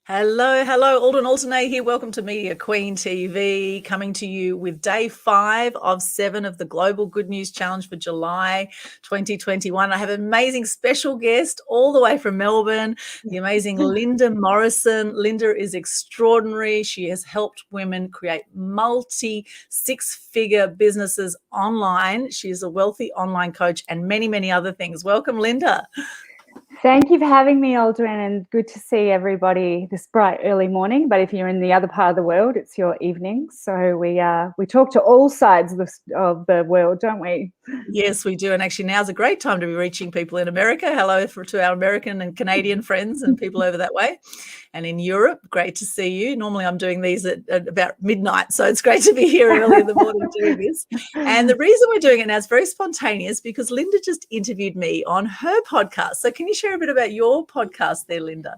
Hello, hello, Alden Alternate here. Welcome to Media Queen TV, coming to you with day 5 of 7 of the Global Good News Challenge for July 2021. I have an amazing special guest all the way from Melbourne, the amazing Linda Morrison. Linda is extraordinary. She has helped women create multi-six-figure businesses online. She is a wealthy online coach and many, many other things. Welcome, Linda. Thank you for having me, Aldrin, and good to see everybody this bright early morning. But if you're in the other part of the world, it's your evening. So we talk to all sides of the world, don't we? Yes, we do. And actually, now's a great time to be reaching people in America. Hello to our American and Canadian friends and people over that way. And in Europe, great to see you. Normally, I'm doing these at about midnight, so it's great to be here early in the morning doing this. And the reason we're doing it now is very spontaneous because Linda just interviewed me on her podcast. So can you share a bit about your podcast there, Linda?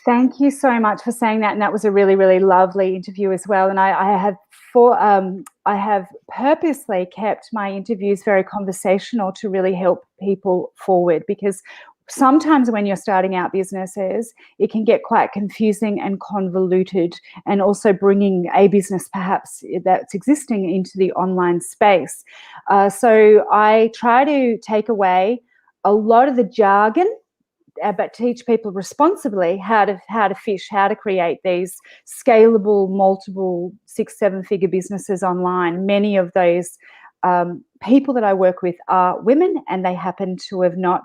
Thank you so much for saying that. And that was a really, really lovely interview as well. And I have purposely kept my interviews very conversational to really help people forward, because sometimes when you're starting out businesses, it can get quite confusing and convoluted, and also bringing a business perhaps that's existing into the online space. So I try to take away a lot of the jargon, but teach people responsibly how to fish, how to create these scalable, multiple 6-7 figure businesses online. Many of those people that I work with are women, and they happen to have not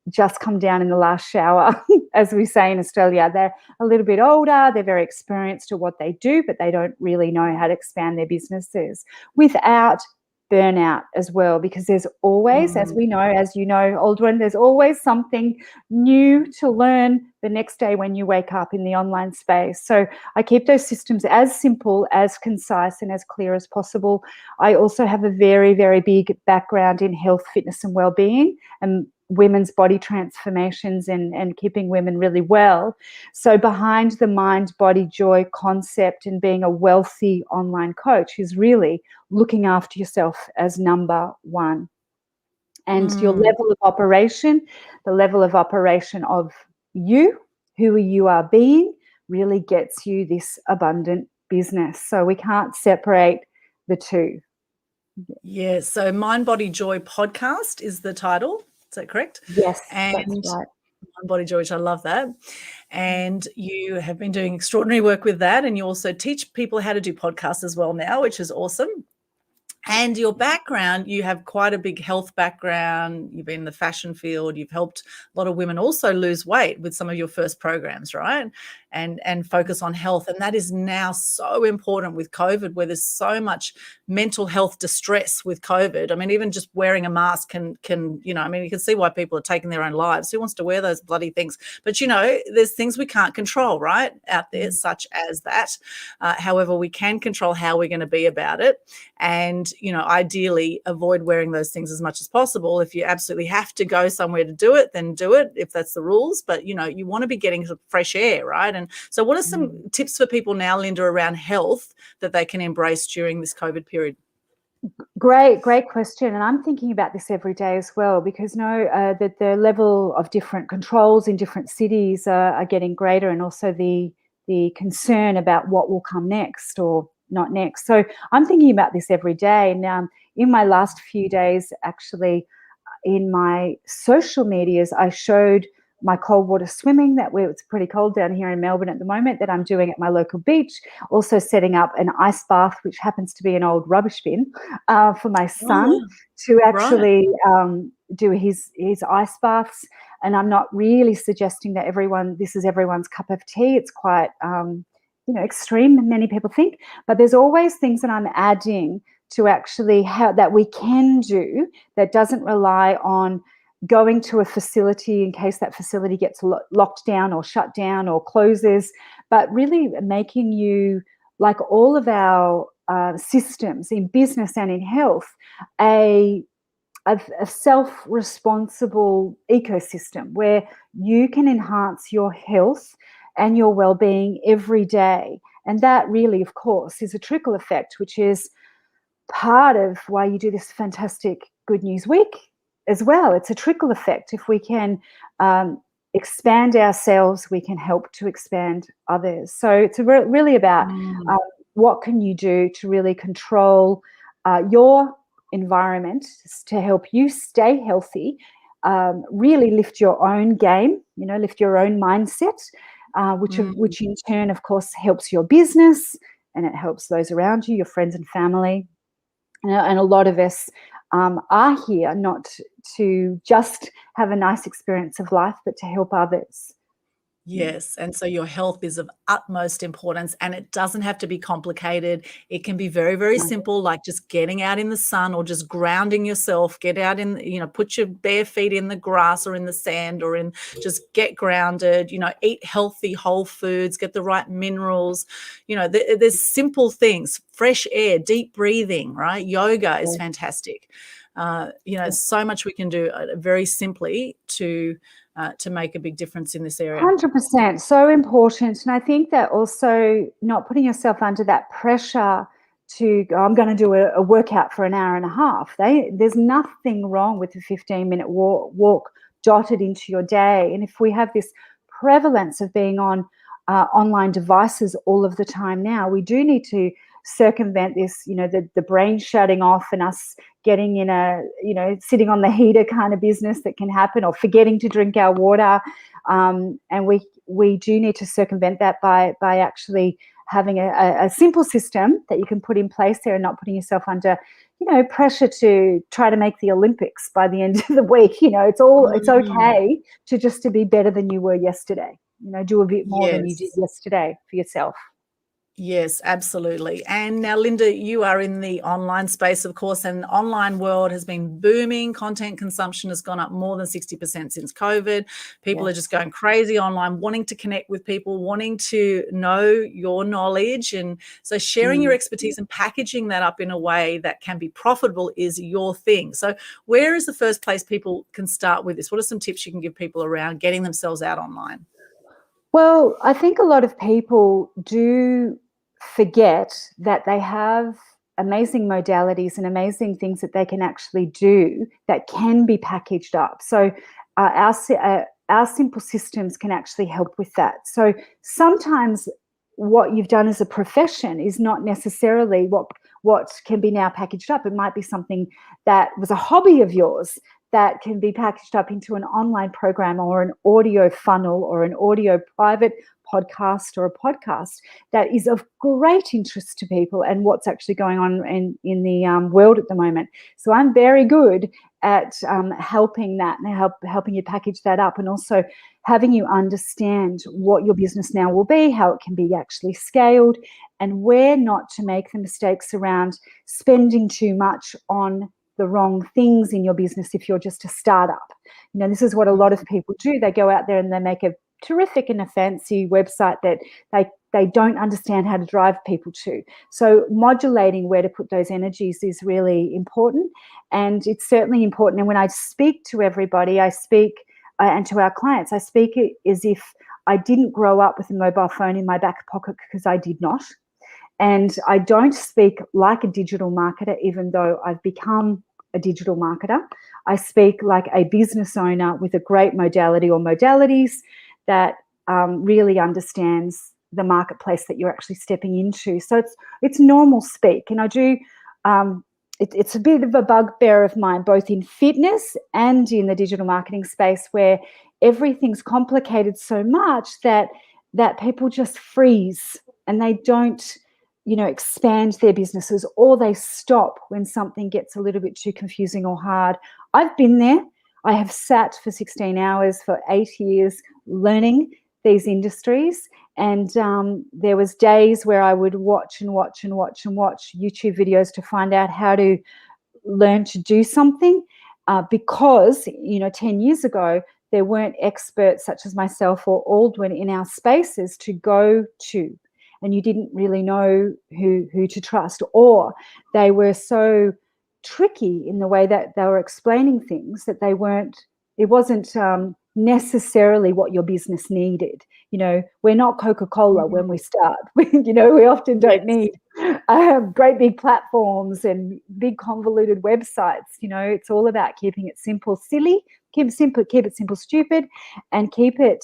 just come down in the last shower, as we say in Australia. They're a little bit older, they're very experienced at what they do, but they don't really know how to expand their businesses without burnout as well, because there's always, as we know, as you know, Aldrin, there's always something new to learn the next day when you wake up in the online space. So I keep those systems as simple, as concise, and as clear as possible. I also have a very, very big background in health, fitness, and well-being, and women's body transformations and keeping women really well. So behind the mind, body, joy concept and being a wealthy online coach is really looking after yourself as number one. And your level of operation, the level of operation of you, who you are being, really gets you this abundant business. So we can't separate the two. Yeah, so Mind, Body, Joy podcast is the title. Is that correct? Yes, and that's right. Mind, Body, Joy, which I love that. And you have been doing extraordinary work with that. And you also teach people how to do podcasts as well now, which is awesome. And your background, you have quite a big health background. You've been in the fashion field. You've helped a lot of women also lose weight with some of your first programs, right? And focus on health. And that is now so important with COVID, where there's so much mental health distress with COVID. I mean, even just wearing a mask can you can see why people are taking their own lives. Who wants to wear those bloody things? But, there's things we can't control, right, out there, such as that. However, we can control how we're going to be about it. And, ideally avoid wearing those things as much as possible. If you absolutely have to go somewhere to do it, then do it, if that's the rules. But, you want to be getting some fresh air, right? And so what are some tips for people now, Linda, around health that they can embrace during this COVID period? Great question. And I'm thinking about this every day as well, because that the level of different controls in different cities are getting greater, and also the concern about what will come next or not next. So I'm thinking about this every day. And in my last few days, actually, in my social medias, I showed my cold water swimming it's pretty cold down here in Melbourne at the moment, that I'm doing at my local beach. Also setting up an ice bath, which happens to be an old rubbish bin, for my son to actually do his ice baths. And I'm not really suggesting that this is everyone's cup of tea. It's quite extreme, many people think, but there's always things that I'm adding to actually that we can do that doesn't rely on going to a facility in case that facility gets locked down or shut down or closes, but really making you, like all of our systems in business and in health, a self-responsible ecosystem where you can enhance your health and your well-being every day. And that really, of course, is a trickle effect, which is part of why you do this fantastic Good News Week as well. It's a trickle effect. If we can expand ourselves, we can help to expand others. So it's really about what can you do to really control your environment to help you stay healthy, really lift your own game, lift your own mindset, which in turn, of course, helps your business, and it helps those around you, your friends and family. And a lot of us are here not to just have a nice experience of life, but to help others. Yes. And so your health is of utmost importance, and it doesn't have to be complicated. It can be very, very simple, like just getting out in the sun or just grounding yourself. Get out put your bare feet in the grass or in the sand or just get grounded, eat healthy whole foods, get the right minerals. There's simple things, fresh air, deep breathing, right? Yoga is fantastic. So much we can do very simply to make a big difference in this area. 100%, so important. And I think that also not putting yourself under that pressure to go, I'm going to do a workout for an hour and a half. There's nothing wrong with a 15-minute walk jotted into your day. And if we have this prevalence of being on online devices all of the time now, we do need to circumvent this, the brain shutting off and us getting in sitting on the heater kind of business that can happen, or forgetting to drink our water. And we do need to circumvent that by actually having a simple system that you can put in place there and not putting yourself under, pressure to try to make the Olympics by the end of the week. It's okay to be better than you were yesterday. Do a bit more than you did yesterday for yourself. Yes, absolutely. And now, Linda, you are in the online space, of course, and the online world has been booming. Content consumption has gone up more than 60% since COVID. People are just going crazy online, wanting to connect with people, wanting to know your knowledge. And so sharing your expertise and packaging that up in a way that can be profitable is your thing. So where is the first place people can start with this? What are some tips you can give people around getting themselves out online? Well, I think a lot of people do forget that they have amazing modalities and amazing things that they can actually do that can be packaged up. So our simple systems can actually help with that. So sometimes what you've done as a profession is not necessarily what can be now packaged up. It might be something that was a hobby of yours that can be packaged up into an online program or an audio funnel or an audio private podcast or a podcast that is of great interest to people and what's actually going on in the world at the moment. So I'm very good at helping that and helping you package that up, and also having you understand what your business now will be, how it can be actually scaled, and where not to make the mistakes around spending too much on the wrong things in your business if you're just a startup. This is what a lot of people do. They go out there and they make a terrific and a fancy website that they don't understand how to drive people to. So modulating where to put those energies is really important, and it's certainly important. And when I speak to everybody, and to our clients, I speak as if I didn't grow up with a mobile phone in my back pocket, because I did not. And I don't speak like a digital marketer, even though I've become a digital marketer. I speak like a business owner with a great modality or modalities that really understands the marketplace that you're actually stepping into. So it's normal speak. And I do, it's a bit of a bugbear of mine, both in fitness and in the digital marketing space, where everything's complicated so much that people just freeze and they don't expand their businesses, or they stop when something gets a little bit too confusing or hard. I've been there. I have sat for 16 hours for 8 years learning these industries, and there was days where I would watch YouTube videos to find out how to learn to do something, because 10 years ago there weren't experts such as myself or Aldwyn in our spaces to go to. And you didn't really know who to trust, or they were so tricky in the way that they were explaining things that it wasn't necessarily what your business needed. We're not Coca-Cola when we start. We often don't need great big platforms and big convoluted websites. It's all about keeping it simple, silly, keep it simple, stupid, and keep it,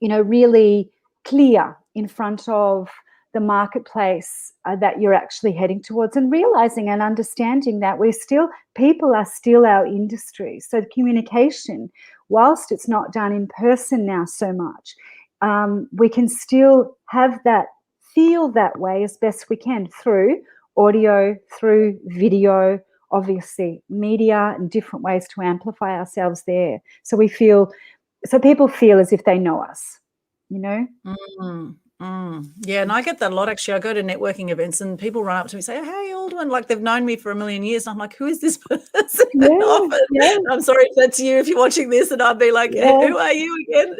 really clear in front of the marketplace that you're actually heading towards, and realizing and understanding that people are still our industry. So the communication, whilst it's not done in person now so much, we can still have that, feel that way as best we can through audio, through video, obviously media, and different ways to amplify ourselves there. So people feel as if they know us, Yeah, and I get that a lot, actually. I go to networking events and people run up to me and say, "Oh, hey, Aldwyn," like they've known me for a million years. And I'm like, who is this person? Yeah. I'm sorry if that's you, if you're watching this, and I'd be like, who are you again?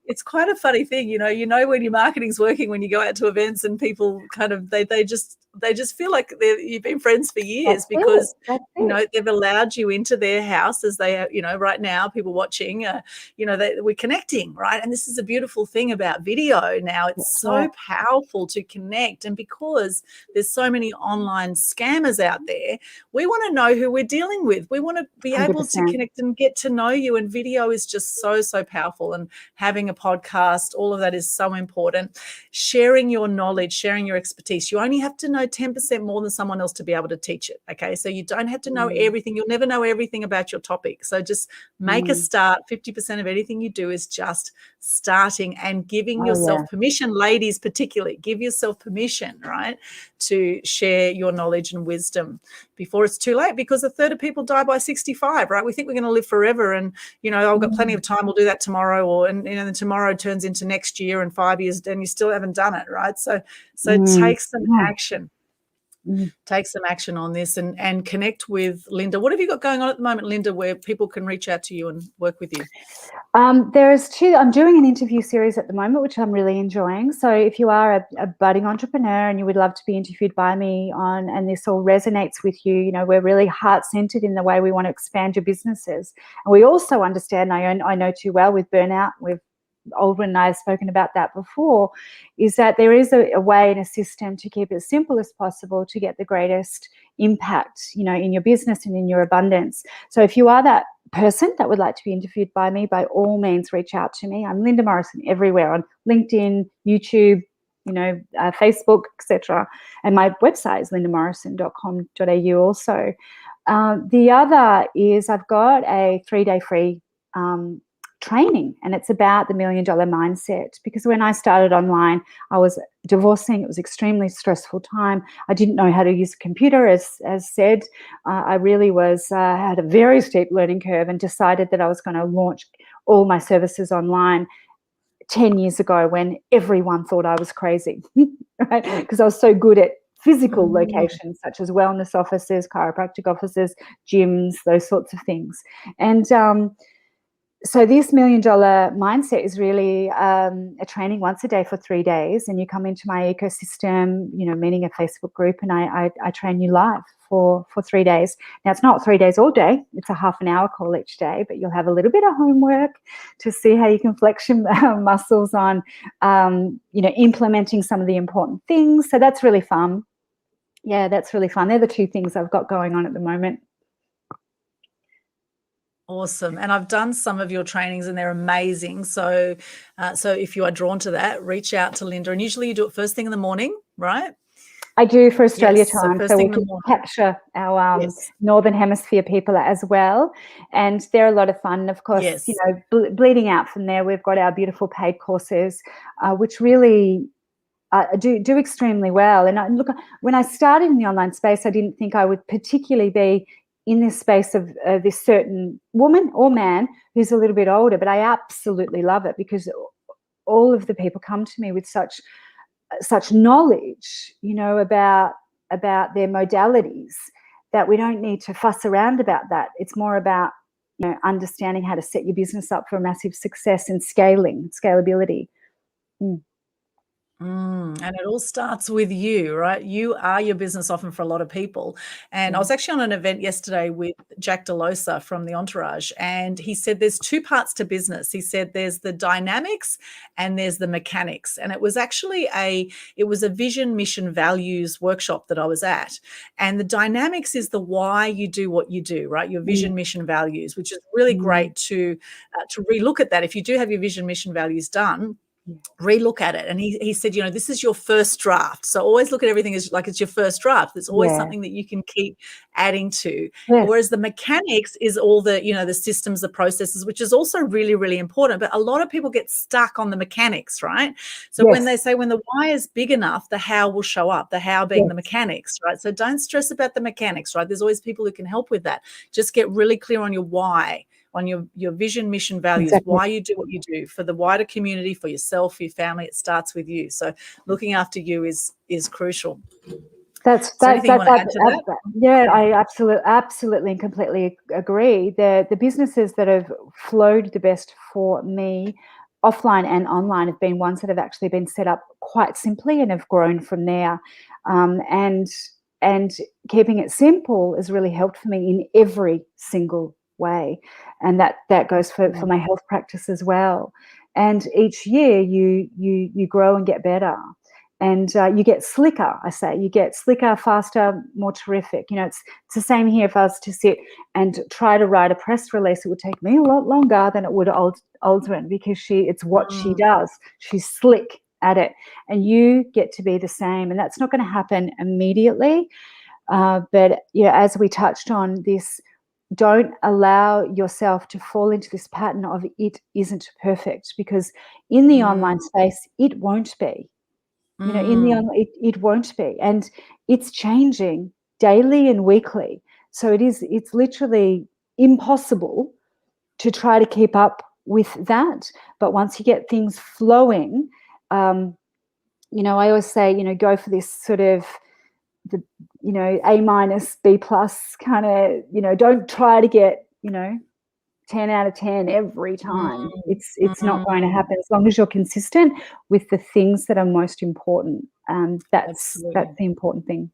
It's quite a funny thing, when your marketing's working, when you go out to events and people kind of, they just feel like you've been friends for years, because they've allowed you into their house, as they right now, people watching, we're connecting, right? And this is a beautiful thing about video now. It's so powerful to connect, and because there's so many online scammers out there, we want to know who we're dealing with. We want to be 100%. able to connect and get to know you, and video is just so powerful, and having a podcast, all of that is so important. Sharing your knowledge, sharing your expertise. You only have to know 10% more than someone else to be able to teach it, okay? So you don't have to know everything. You'll never know everything about your topic. So just make a start. 50% of anything you do is just starting and giving yourself permission, ladies particularly. Give yourself permission, right, to share your knowledge and wisdom before it's too late, because a third of people die by 65, right? We think we're going to live forever, and I've got plenty of time, we'll do that tomorrow, and then tomorrow turns into next year and 5 years, and you still haven't done it, right? So take some action. Take some action on this, and connect with Linda. What have you got going on at the moment, Linda, where people can reach out to you and work with you? There's two. I'm doing an interview series at the moment, which I'm really enjoying. So if you are a budding entrepreneur and you would love to be interviewed by me and this all resonates with you, we're really heart-centered in the way we want to expand your businesses. And we also understand, I know too well, with burnout, Aldwyn and I have spoken about that before, is that there is a way and a system to keep it as simple as possible to get the greatest impact, in your business and in your abundance. So if you are that person that would like to be interviewed by me, by all means, reach out to me. I'm Linda Morrison everywhere, on LinkedIn, YouTube, Facebook, etc. And my website is lindamorrison.com.au also. The other is I've got a 3-day free training, and it's about the $1 Million Mindset, because when I started online, I was divorcing. It was extremely stressful time. I didn't know how to use a computer, as said. I really had a very steep learning curve, and decided that I was going to launch all my services online 10 years ago, when everyone thought I was crazy, right? Because I was so good at physical locations such as wellness offices, chiropractic offices, gyms, those sorts of things. And so this $1 Million Mindset is really a training once a day for 3 days, and you come into my ecosystem, meaning a Facebook group, and I train you live for 3 days. Now, it's not 3 days all day. It's a half an hour call each day, but you'll have a little bit of homework to see how you can flex your muscles on, implementing some of the important things. So that's really fun. Yeah, that's really fun. They're the two things I've got going on at the moment. Awesome. And I've done some of your trainings and they're amazing. So if you are drawn to that, reach out to Linda. And usually you do it first thing in the morning, right? I do for Australia time, so we can capture our Yes. Northern Hemisphere people as well. And they're a lot of fun. Of course, Yes. bleeding out from there, we've got our beautiful paid courses, which really do extremely well. And look, when I started in the online space, I didn't think I would particularly be in this space of this certain woman or man who's a little bit older, but I absolutely love it, because all of the people come to me with such knowledge, about their modalities, that we don't need to fuss around about that. It's more about, understanding how to set your business up for a massive success and scalability. And it all starts with you, right? You are your business often for a lot of people. And I was actually on an event yesterday with Jack Delosa from the Entourage, and he said there's two parts to business. He said there's the dynamics and there's the mechanics. And it was actually it was a vision, mission, values workshop that I was at. And the dynamics is the why you do what you do, right? Your vision, mission, values, which is really great to relook at that. If you do have your vision, mission, values done, relook at it. And he said, this is your first draft. So always look at everything as like it's your first draft. There's always something that you can keep adding to. Yes. Whereas the mechanics is all the, the systems, the processes, which is also really, really important. But a lot of people get stuck on the mechanics, right? So when they say when the why is big enough, the how will show up, the how being the mechanics, right? So don't stress about the mechanics, right? There's always people who can help with that. Just get really clear on your why, on your vision, mission, values, why you do what you do for the wider community, for yourself, for your family. It starts with you. So looking after you is crucial. That's yeah, I absolutely and completely agree. The businesses that have flowed the best for me, offline and online, have been ones that have actually been set up quite simply and have grown from there. And keeping it simple has really helped for me in every single way, and that goes for my health practice as well. And each year you grow and get better, and you get slicker. I say you get slicker, faster, more terrific. It's the same here. If I was to sit and try to write a press release, it would take me a lot longer than it would Aldrin, because it's what she does. She's slick at it, and you get to be the same. And that's not going to happen immediately, but as we touched on this, don't allow yourself to fall into this pattern of it isn't perfect, because in the online space, it won't be. In the online, it won't be, and it's changing daily and weekly. So it's literally impossible to try to keep up with that. But once you get things flowing, I always say, go for this sort of the A- B+ kind of, don't try to get 10 out of 10 every time. It's not going to happen as long as you're consistent with the things that are most important. That's the important thing.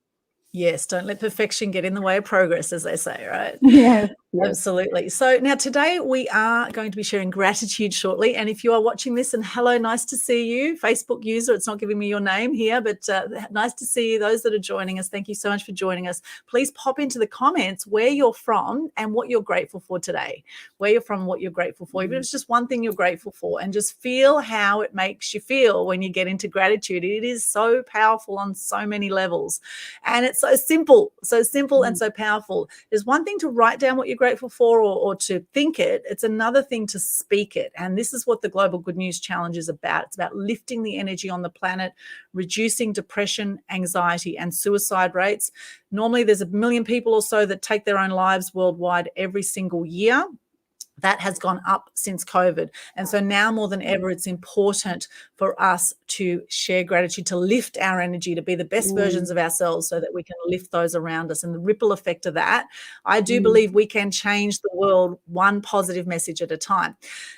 Yes, don't let perfection get in the way of progress, as they say, right? Yes. Absolutely. So now today we are going to be sharing gratitude shortly. And if you are watching this, and hello, nice to see you, Facebook user, it's not giving me your name here, but nice to see you. Those that are joining us, thank you so much for joining us. Please pop into the comments where you're from and what you're grateful for today, where you're from, what you're grateful for. Even if it's just one thing you're grateful for, and just feel how it makes you feel when you get into gratitude. It is so powerful on so many levels. And it's so simple and so powerful. There's one thing to write down what you're grateful for or to think it. It's another thing to speak it. And this is what the Global Good News Challenge is about. It's about lifting the energy on the planet, reducing depression, anxiety, and suicide rates. Normally, there's 1 million people or so that take their own lives worldwide every single year. That has gone up since COVID. And so now more than ever, it's important for us to share gratitude, to lift our energy, to be the best versions of ourselves so that we can lift those around us. And the ripple effect of that, I do believe we can change the world one positive message at a time.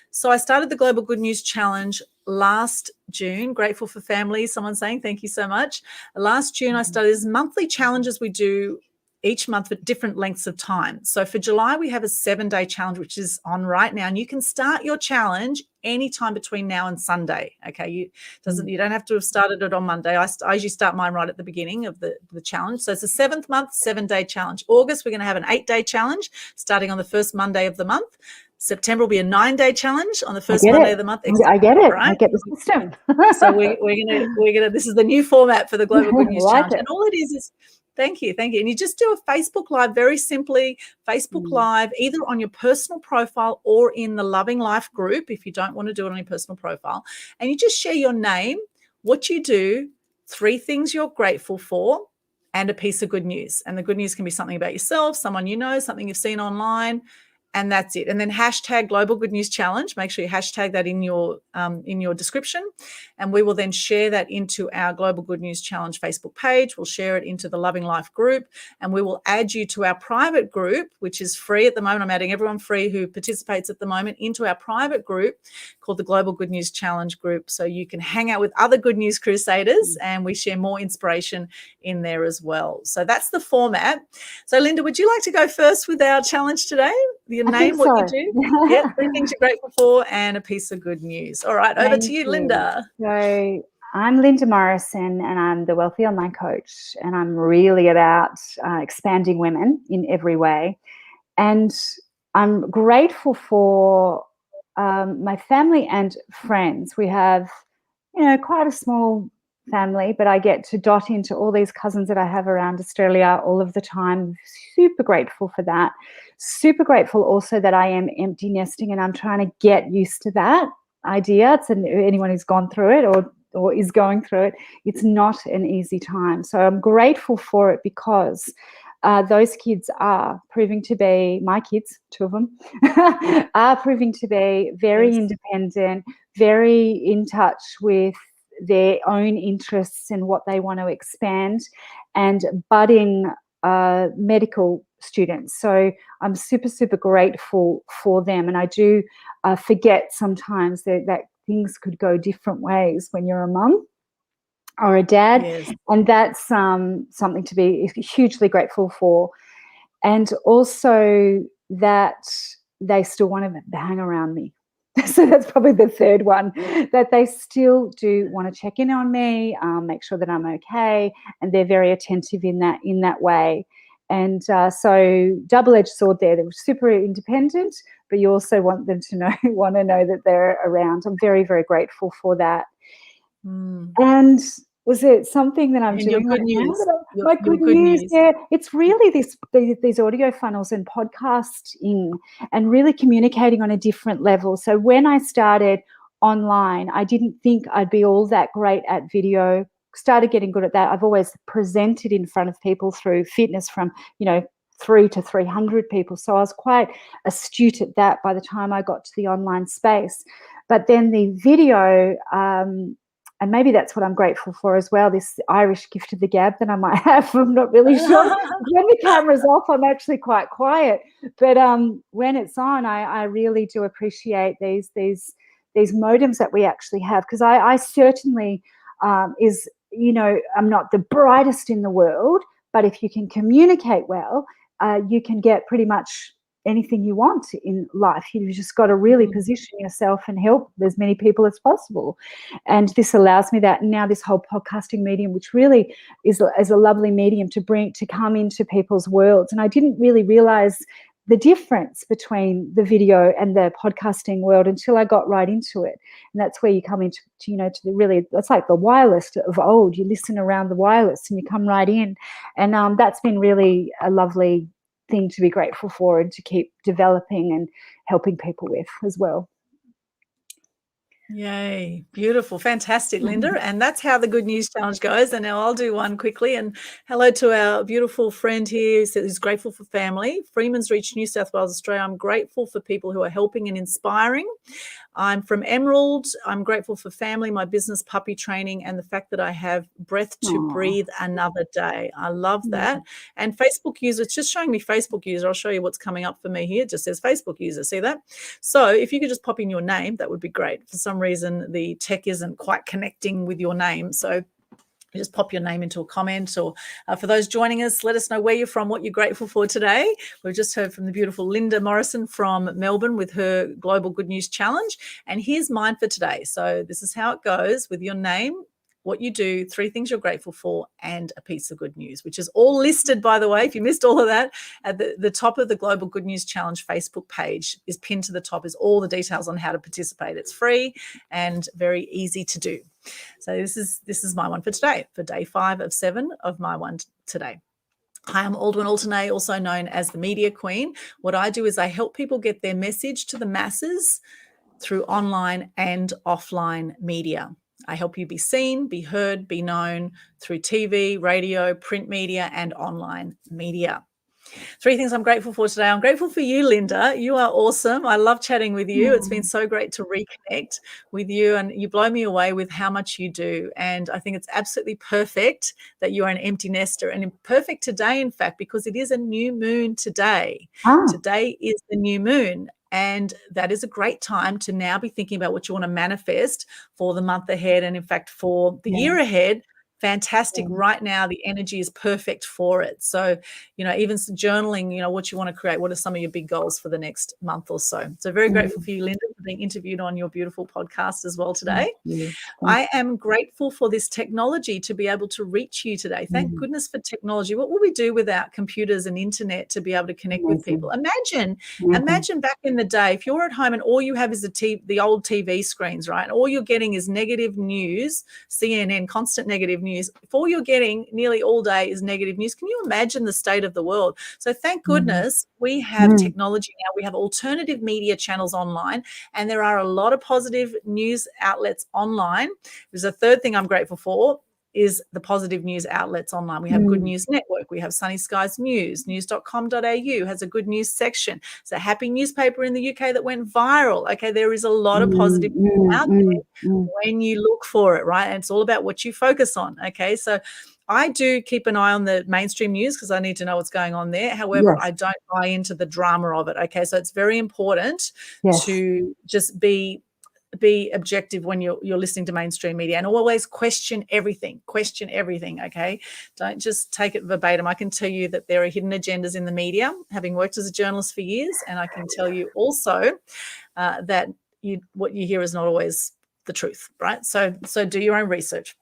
So I started the Global Good News Challenge last June. Grateful for family. Someone saying thank you so much. Last June, I started these monthly challenges we do each month for different lengths of time. So for July, we have a 7-day challenge, which is on right now. And you can start your challenge anytime between now and Sunday. Okay. You don't have to have started it on Monday. I usually start mine right at the beginning of the challenge. So it's a 7th month, 7-day challenge. August, we're going to have an 8-day challenge starting on the first Monday of the month. September will be a 9-day challenge on the first Monday of the month. I get it. Right? I get the system. So we're gonna. This is the new format for the Global Good News Challenge, and all it is. Thank you. And you just do a Facebook Live, very simply, Facebook Live, either on your personal profile or in the Loving Life group, if you don't want to do it on your personal profile. And you just share your name, what you do, 3 things you're grateful for, and a piece of good news. And the good news can be something about yourself, someone you know, something you've seen online. And that's it. And then hashtag Global Good News Challenge. Make sure you hashtag that in your description. And we will then share that into our Global Good News Challenge Facebook page. We'll share it into the Loving Life group. And we will add you to our private group, which is free at the moment. I'm adding everyone free who participates at the moment into our private group called the Global Good News Challenge group. So you can hang out with other Good News Crusaders, and we share more inspiration in there as well. So that's the format. So Linda, would you like to go first with our challenge today? Your name, what you do? Yeah, 3 things you're grateful for and a piece of good news. All right, over to you, Linda. So I'm Linda Morrison, and I'm the Wealthy Online Coach, and I'm really about expanding women in every way. And I'm grateful for my family and friends. We have, quite a small family, but I get to dot into all these cousins that I have around Australia all of the time. Super grateful for that. Super grateful also that I am empty nesting, and I'm trying to get used to that idea. It's anyone who's gone through it or is going through it, it's not an easy time. So I'm grateful for it because those kids are proving to be, my kids, 2 of them, are proving to be very independent, very in touch with their own interests and what they want to expand, and budding medical students. So I'm super, super grateful for them. And I do forget sometimes that things could go different ways when you're a mum or a dad. Yes. And that's something to be hugely grateful for. And also that they still want to hang around me. So that's probably the third one, that they still do want to check in on me, make sure that I'm okay, and they're very attentive in that way. And so double-edged sword there. They're super independent, but you also want them to know that they're around. I'm very, very grateful for that. And was it something that I'm doing? Your good news. My good news. Yeah, it's really these audio funnels and podcasting and really communicating on a different level. So when I started online, I didn't think I'd be all that great at video. Started getting good at that. I've always presented in front of people through fitness from 3 to 300 people. So I was quite astute at that by the time I got to the online space. But then the video, and maybe that's what I'm grateful for as well, this Irish gift of the gab that I might have. I'm not really sure. When the camera's off, I'm actually quite quiet. But when it's on, I really do appreciate these modems that we actually have, because I certainly I'm not the brightest in the world, but if you can communicate well, you can get pretty much anything you want in life. You've just got to really position yourself and help as many people as possible. And this allows me that. And now this whole podcasting medium, which really is a lovely medium to come into people's worlds. And I didn't really realize the difference between the video and the podcasting world until I got right into it. And that's where you come into to the really, it's like the wireless of old. You listen around the wireless and you come right in. And that's been really a lovely thing to be grateful for and to keep developing and helping people with as well. Yay. Beautiful. Fantastic, Linda. And that's how the Good News Challenge goes. And now I'll do one quickly. And hello to our beautiful friend here who's grateful for family. Freeman's Reach, New South Wales, Australia. I'm grateful for people who are helping and inspiring. I'm from Emerald. I'm grateful for family, my business, puppy training, and the fact that I have breath to breathe another day. I love that. And Facebook user, it's just showing me Facebook user. I'll show you what's coming up for me here. It just says Facebook user. See that? So if you could just pop in your name, that would be great. For some reason, the tech isn't quite connecting with your name. So just pop your name into a comment, or for those joining us, let us know where you're from, what you're grateful for today. We've just heard from the beautiful Linda Morrison from Melbourne with her Global Good News Challenge. And here's mine for today. So this is how it goes with your name, what you do, 3 things you're grateful for, and a piece of good news, which is all listed, by the way. If you missed all of that, at the top of the Global Good News Challenge Facebook page is pinned to the top, is all the details on how to participate. It's free and very easy to do. So this is my one for today, for day 5 of 7 of my one today. Hi, I'm Aldwyn Altanay, also known as the Media Queen. What I do is I help people get their message to the masses through online and offline media. I help you be seen, be heard, be known through TV, radio, print media, and online media. 3 things I'm grateful for today. I'm grateful for you, Linda. You are awesome. I love chatting with you. It's been so great to reconnect with you, and you blow me away with how much you do. And I think it's absolutely perfect that you are an empty nester, and perfect today, in fact, because it is a new moon today. Today is the new moon. And that is a great time to now be thinking about what you want to manifest for the month ahead, and in fact for the year ahead. Fantastic. Right now, the energy is perfect for it. So, even some journaling, what you want to create, what are some of your big goals for the next month or so. So very grateful for you, Linda, for being interviewed on your beautiful podcast as well today. I am grateful for this technology to be able to reach you today. Thank goodness for technology. What would we do without computers and internet to be able to connect with people? Imagine back in the day, if you're at home and all you have is the old TV screens, right? And all you're getting is negative news, CNN, constant negative news. If all you're getting nearly all day is negative news, can you imagine the state of the world? So thank goodness we have technology now. We have alternative media channels online, and there are a lot of positive news outlets online. There's a third thing I'm grateful for is the positive news outlets online. We have Good News Network. We have Sunny Skies News. News.com.au has a good news section. It's a happy newspaper in the UK that went viral. Okay, there is a lot of positive news out there when you look for it, right? And it's all about what you focus on. Okay, so I do keep an eye on the mainstream news because I need to know what's going on there. However, I don't buy into the drama of it. Okay, so it's very important to just be objective when you're listening to mainstream media, and always question everything. Okay, don't just take it verbatim. I can tell you that there are hidden agendas in the media, having worked as a journalist for years, and I can tell you also that what you hear is not always the truth, right? So do your own research.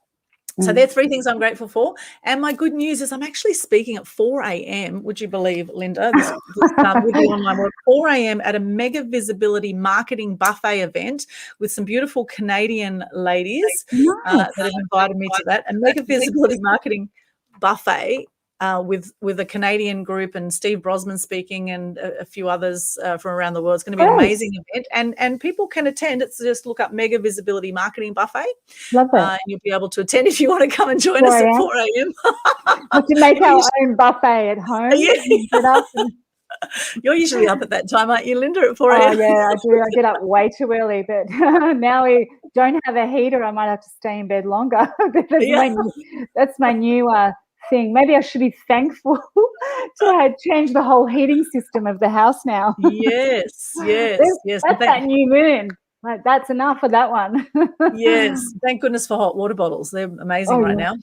So there are 3 things I'm grateful for. And my good news is I'm actually speaking at 4 a.m. Would you believe, Linda, this with the online work, 4 a.m. at a mega visibility marketing buffet event with some beautiful Canadian ladies that have invited me to that. A mega visibility marketing buffet with a Canadian group, and Steve Brosman speaking, and a few others from around the world. It's going to be an amazing event, and people can attend. It's just look up Mega Visibility Marketing Buffet. Love it. And you'll be able to attend if you want to come and join us at 4 a.m. We can make our own buffet at home. You're usually up at that time, aren't you, Linda, at 4 a.m.? Oh, yeah, I do. I get up way too early, but now we don't have a heater. I might have to stay in bed longer. That's my new thing. Maybe I should be thankful to change the whole heating system of the house now. Yes. That's that new moon. Like, that's enough for that one. Yes. Thank goodness for hot water bottles. They're amazing now.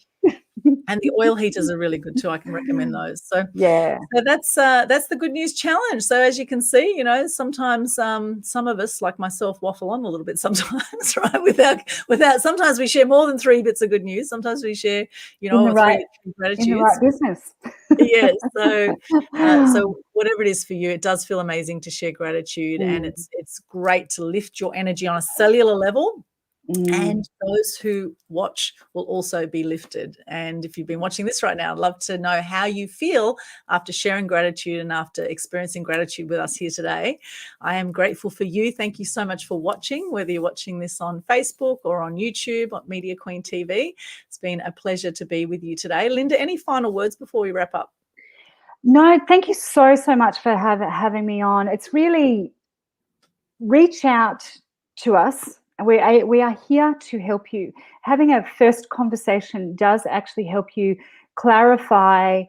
And the oil heaters are really good too. I can recommend those. So that's the good news challenge. So as you can see, sometimes some of us, like myself, waffle on a little bit sometimes, right? Without sometimes we share more than 3 bits of good news. Sometimes we share, 3 gratitudes. In the right business. Yes. So whatever it is for you, it does feel amazing to share gratitude, and it's great to lift your energy on a cellular level. And those who watch will also be lifted. And if you've been watching this right now, I'd love to know how you feel after sharing gratitude and after experiencing gratitude with us here today. I am grateful for you. Thank you so much for watching, whether you're watching this on Facebook or on YouTube, on Media Queen TV. It's been a pleasure to be with you today. Linda, any final words before we wrap up? No, thank you so much for having me on. It's really, reach out to us. We are here to help you. Having a first conversation does actually help you clarify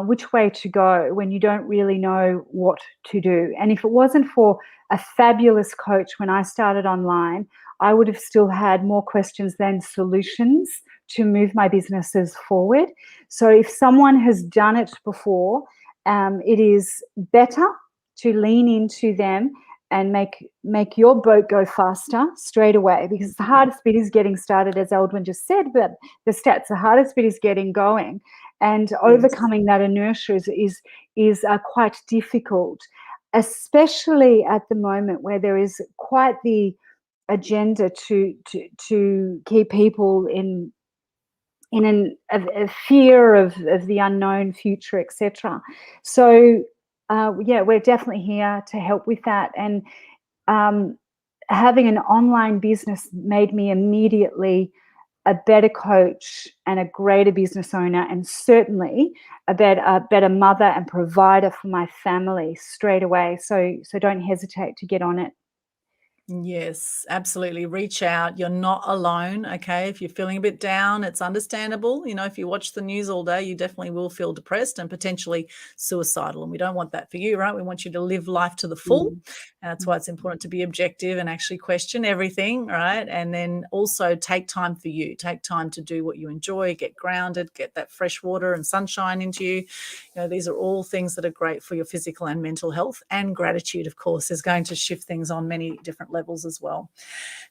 which way to go when you don't really know what to do. And if it wasn't for a fabulous coach when I started online, I would have still had more questions than solutions to move my businesses forward. So if someone has done it before, it is better to lean into them and make your boat go faster straight away, because the hardest bit is getting started, as Eldwin just said, but the hardest bit is getting going, and overcoming that inertia is quite difficult, especially at the moment where there is quite the agenda to keep people in a fear of the unknown future, etc. So we're definitely here to help with that. And having an online business made me immediately a better coach and a greater business owner, and certainly a better mother and provider for my family straight away. So don't hesitate to get on it. Yes, absolutely. Reach out. You're not alone. Okay. If you're feeling a bit down, it's understandable. You know, if you watch the news all day, you definitely will feel depressed and potentially suicidal. And we don't want that for you, right? We want you to live life to the full. And that's why it's important to be objective and actually question everything, right? And then also take time for you. Take time to do what you enjoy, get grounded, get that fresh water and sunshine into you. You know, these are all things that are great for your physical and mental health. And gratitude, of course, is going to shift things on many different levels as well.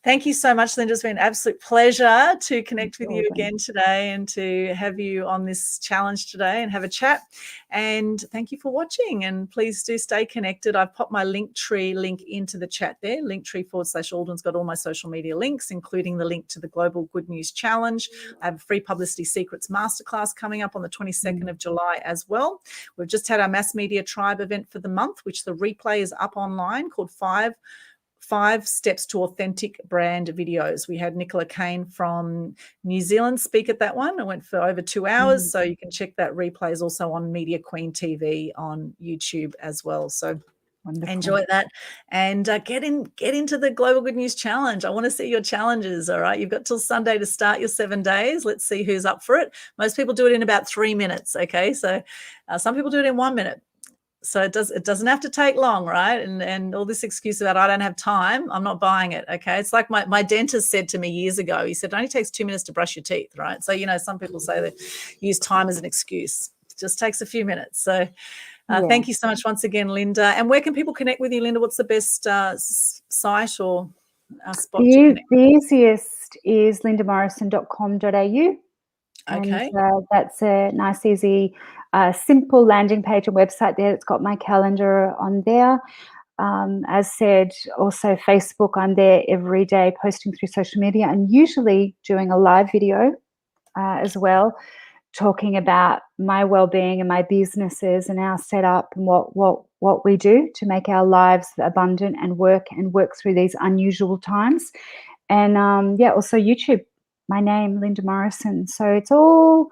Thank you so much, Linda. It's been an absolute pleasure to connect with you again today and to have you on this challenge today and have a chat. And thank you for watching. And please do stay connected. I've popped my Linktree link into the chat there. Linktree/Aldrin's got all my social media links, including the link to the Global Good News Challenge. I have a free Publicity Secrets Masterclass coming up on the 22nd of July as well. We've just had our Mass Media Tribe event for the month, which the replay is up online, called Five Steps to Authentic Brand Videos. We had Nicola Kane from New Zealand speak at that one. It went for over 2 hours. So you can check that replay is also on Media Queen TV on YouTube as well. So wonderful. Enjoy that and get into the Global Good News Challenge. I want to see your challenges. All right. You've got till Sunday to start your 7 days. Let's see who's up for it. Most people do it in about 3 minutes. Okay. So some people do it in 1 minute. So it doesn't have to take long, right? And all this excuse about I don't have time, I'm not buying it. Okay. It's like my dentist said to me years ago, he said, it only takes 2 minutes to brush your teeth, right? So, you know, some people say that use time as an excuse. It just takes a few minutes. So thank you so much once again, Linda. And where can people connect with you, Linda? What's the best site or spot to connect? The easiest is lindamorrison.com.au. Okay. And that's a nice, easy, simple landing page and website there. It's got my calendar on there. As said, also Facebook, I'm there every day posting through social media and usually doing a live video as well, talking about my well-being and my businesses and our setup and what we do to make our lives abundant and work through these unusual times. And also YouTube. My name, Linda Morrison. So it's all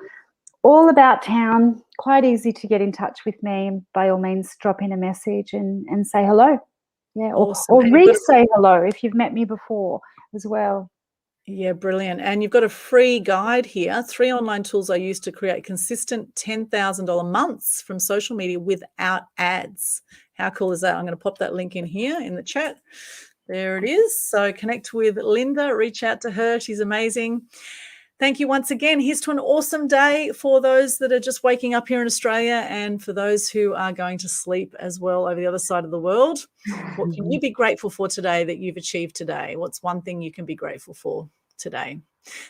about town. Quite easy to get in touch with me. And by all means, drop in a message and say hello. Yeah, awesome. or re-say hello if you've met me before as well. Yeah, brilliant. And you've got a free guide here, 3 online tools I use to create consistent $10,000 months from social media without ads. How cool is that? I'm going to pop that link in here in the chat. There it is. So connect with Linda, reach out to her. She's amazing. Thank you once again. Here's to an awesome day for those that are just waking up here in Australia and for those who are going to sleep as well over the other side of the world. What can you be grateful for today that you've achieved today? What's one thing you can be grateful for today?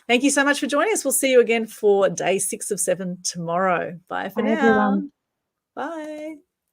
Thank you so much for joining us. We'll see you again for day 6 of 7 tomorrow. Bye for now. Everyone. Bye.